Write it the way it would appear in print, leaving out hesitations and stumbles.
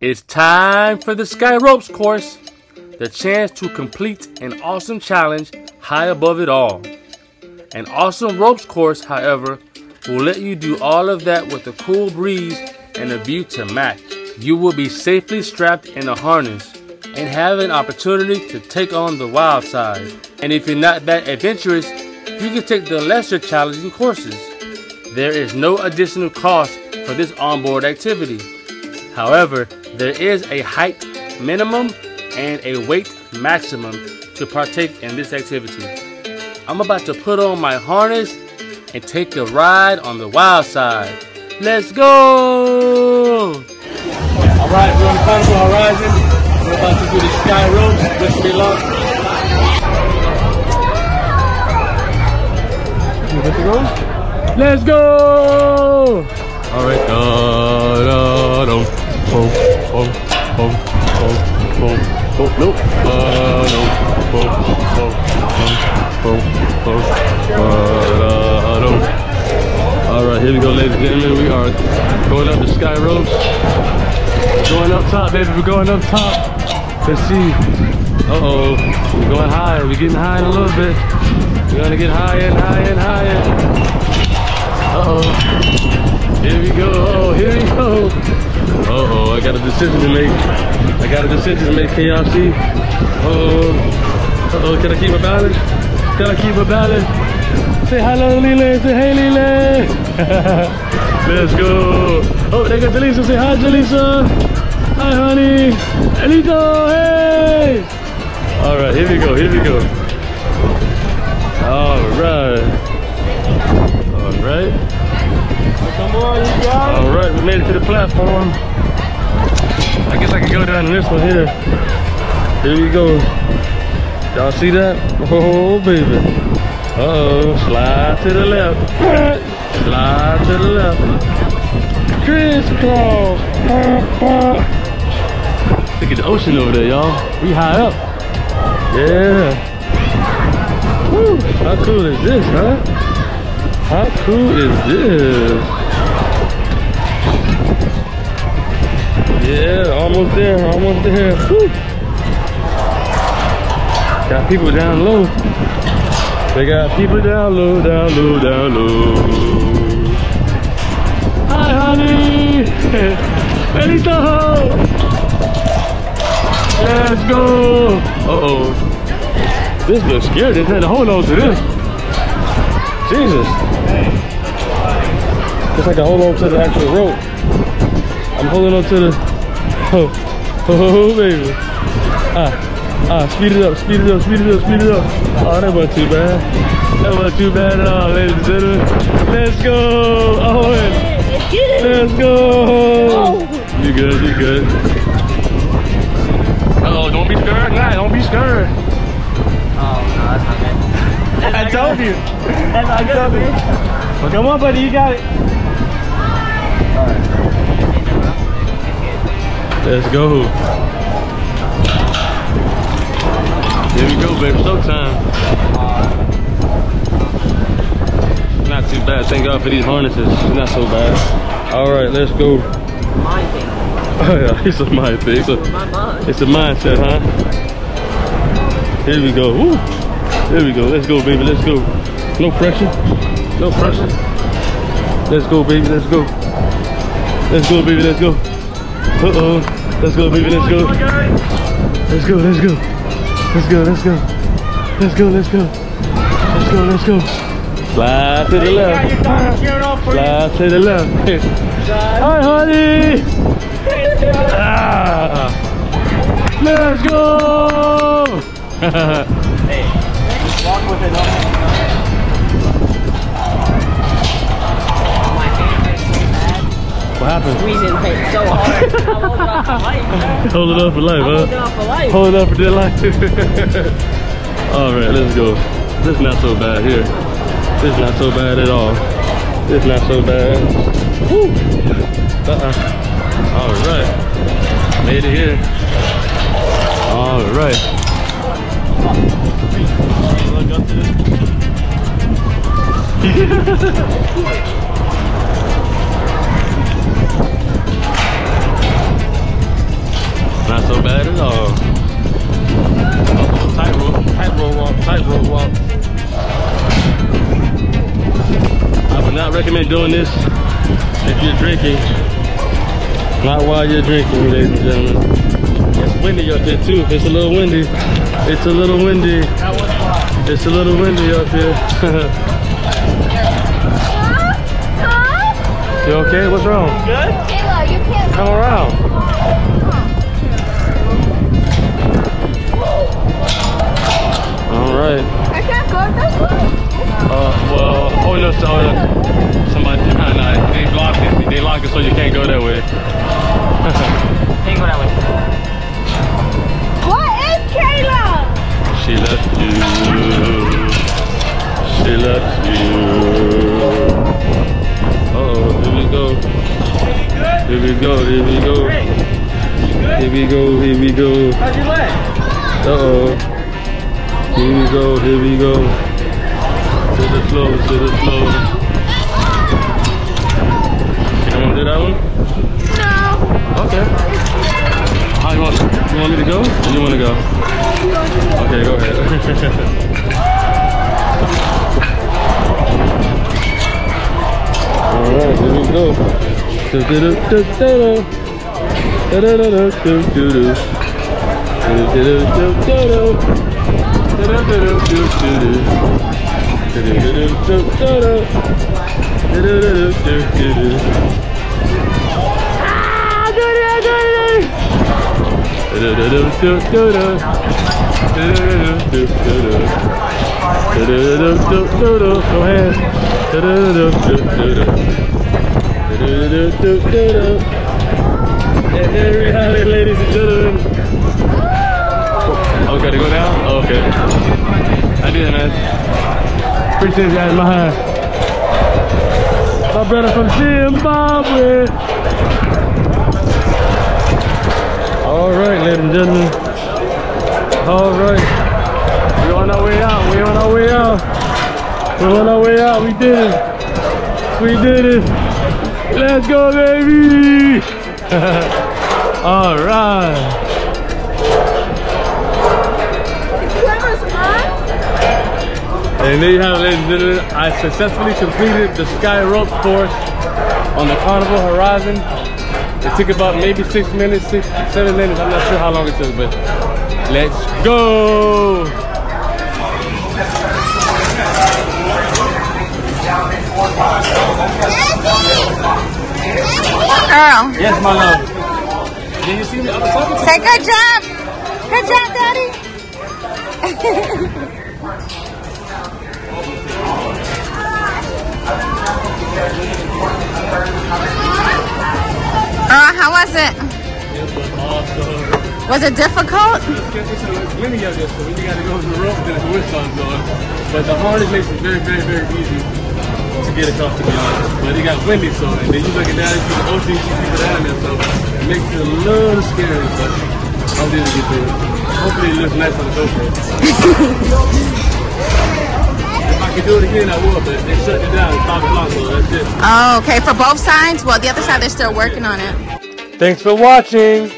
It's time for the Sky Ropes course, the chance to complete an awesome challenge high above it all. An awesome ropes course, however, will let you do all of that with a cool breeze and a view to match. You will be safely strapped in a harness and have an opportunity to take on the wild side. And if you're not that adventurous, you can take the lesser challenging courses. There is no additional cost for this onboard activity. However, there is a height minimum and a weight maximum to partake in this activity. I'm about to put on my harness and take a ride on the wild side. Let's go! Alright, we're on Carnival Horizon. We're about to do the sky ropes. This will be long. You good to go? Let's go! Alright, nope. Alright, here we go, ladies and gentlemen. We are going up the sky ropes. We're going up top, baby. We're going up top. Let's see. Uh-oh. We're going higher. We're getting high in a little bit. We're gonna get higher and higher and higher. Uh-oh. Here we go. Oh, here we go. Uh-oh, I got a decision to make. Can y'all see? Uh-oh, can I keep my balance? Say hello, Lila. Say hey, Lila. Let's go. Oh, there goes Jalisa. Say hi, Jalisa. Hi, honey. Elito, hey. All right, here we go. All right. Come on, you got it. All right, we made it to the platform. I guess I can go down in this one here. Here we go. Y'all see that? Oh, baby. Uh-oh, slide to the left. Crisscross. Look at the ocean over there, y'all. We high up. Yeah. Woo. How cool is this, huh? How cool is this? Yeah, almost there. Woo. Got people down low. They got people down low. Hi, honey. Benito. Let's go. Uh-oh. This looks scary. They had to hold on to this. Jesus. Guess I can hold on to the actual rope. I'm holding on to the... Oh, baby. Speed it up. Oh, that wasn't too bad. At all, ladies and gentlemen. Let's go. Owen. Let's go. You good. Uh-oh, don't be scared. Nah, don't be scared. Oh, no, that's not good. I told you. That's not good, man. Well, come on, buddy, you got it. Alright. Let's go. Here we go, baby. Showtime. Not too bad. Thank God for these harnesses. It's not so bad. Alright, let's go. Mind thing. Oh yeah, it's a mind thing. It's a mindset, huh? Here we go. Woo. There we go. Let's go, baby. Let's go. No pressure. Let's go, baby. Let's go. Uh-oh. Let's go, baby. Let's go. Slide to the left. Hi, honey. Let's go. Hey, walk with it on. My hand hurts so bad. What happened? Squeezing it so hard. I'm holding on for life. Hold up for dear life. Alright, let's go. This is not so bad here. This is not so bad at all. This is not so bad. Woo. Alright. Made it here. Alright. Look up to this. recommend doing this if you're drinking. Not while you're drinking, ladies and gentlemen. It's windy up here too. It's a little windy. It's a little windy. It's a little windy up here. You okay? What's wrong? Good? Kayla, you can't Come around. All right. I can't go this way. Well, oh no, somebody, they blocked it. They locked it so you can't go that way. Can't go that way. What is Kayla? She left you. She left you. Uh-oh, here we go. Here we go, here we go. Here we go, here we go. How's your leg? Uh-oh. Here we go, here we go. To the flow, to the flow. You want to do that one? No. Okay. How you want me to go? Or you want to go? Okay, go ahead. Alright, here we go. Go ahead. And there we have it, ladies and gentlemen. Okay, to go down? Oh, okay. I did, man. Appreciate you guys behind. My brother from Zimbabwe. All right, ladies and gentlemen. All right. We're on our way out. We're on our way out. We're on our way out. We did it. We did it. Let's go, baby. All right. And there you have it, ladies and gentlemen. I successfully completed the Sky Ropes course on the Carnival Horizon. It took about maybe 6 minutes, 7 minutes. I'm not sure how long it took, but let's go. Girl. Yes, my love. Did you see me? Say good job. Good job, Daddy. How was it? It was awesome. Was it difficult? It's windy out there, so we got to go to the rope, then the wind starts going. But the harness makes it very, very, very easy to get across, to be honest. But it got windy, so, and then you looking down into the ocean, you see people down there, so it makes it a little scary, but I'll be able to get through it. Hopefully it looks nice on the GoPro. If I could do it again, I would, but they shut it down at 5 o'clock, so that's it. Oh, okay. For both sides? Well, the other side, they're still working on it. Thanks for watching.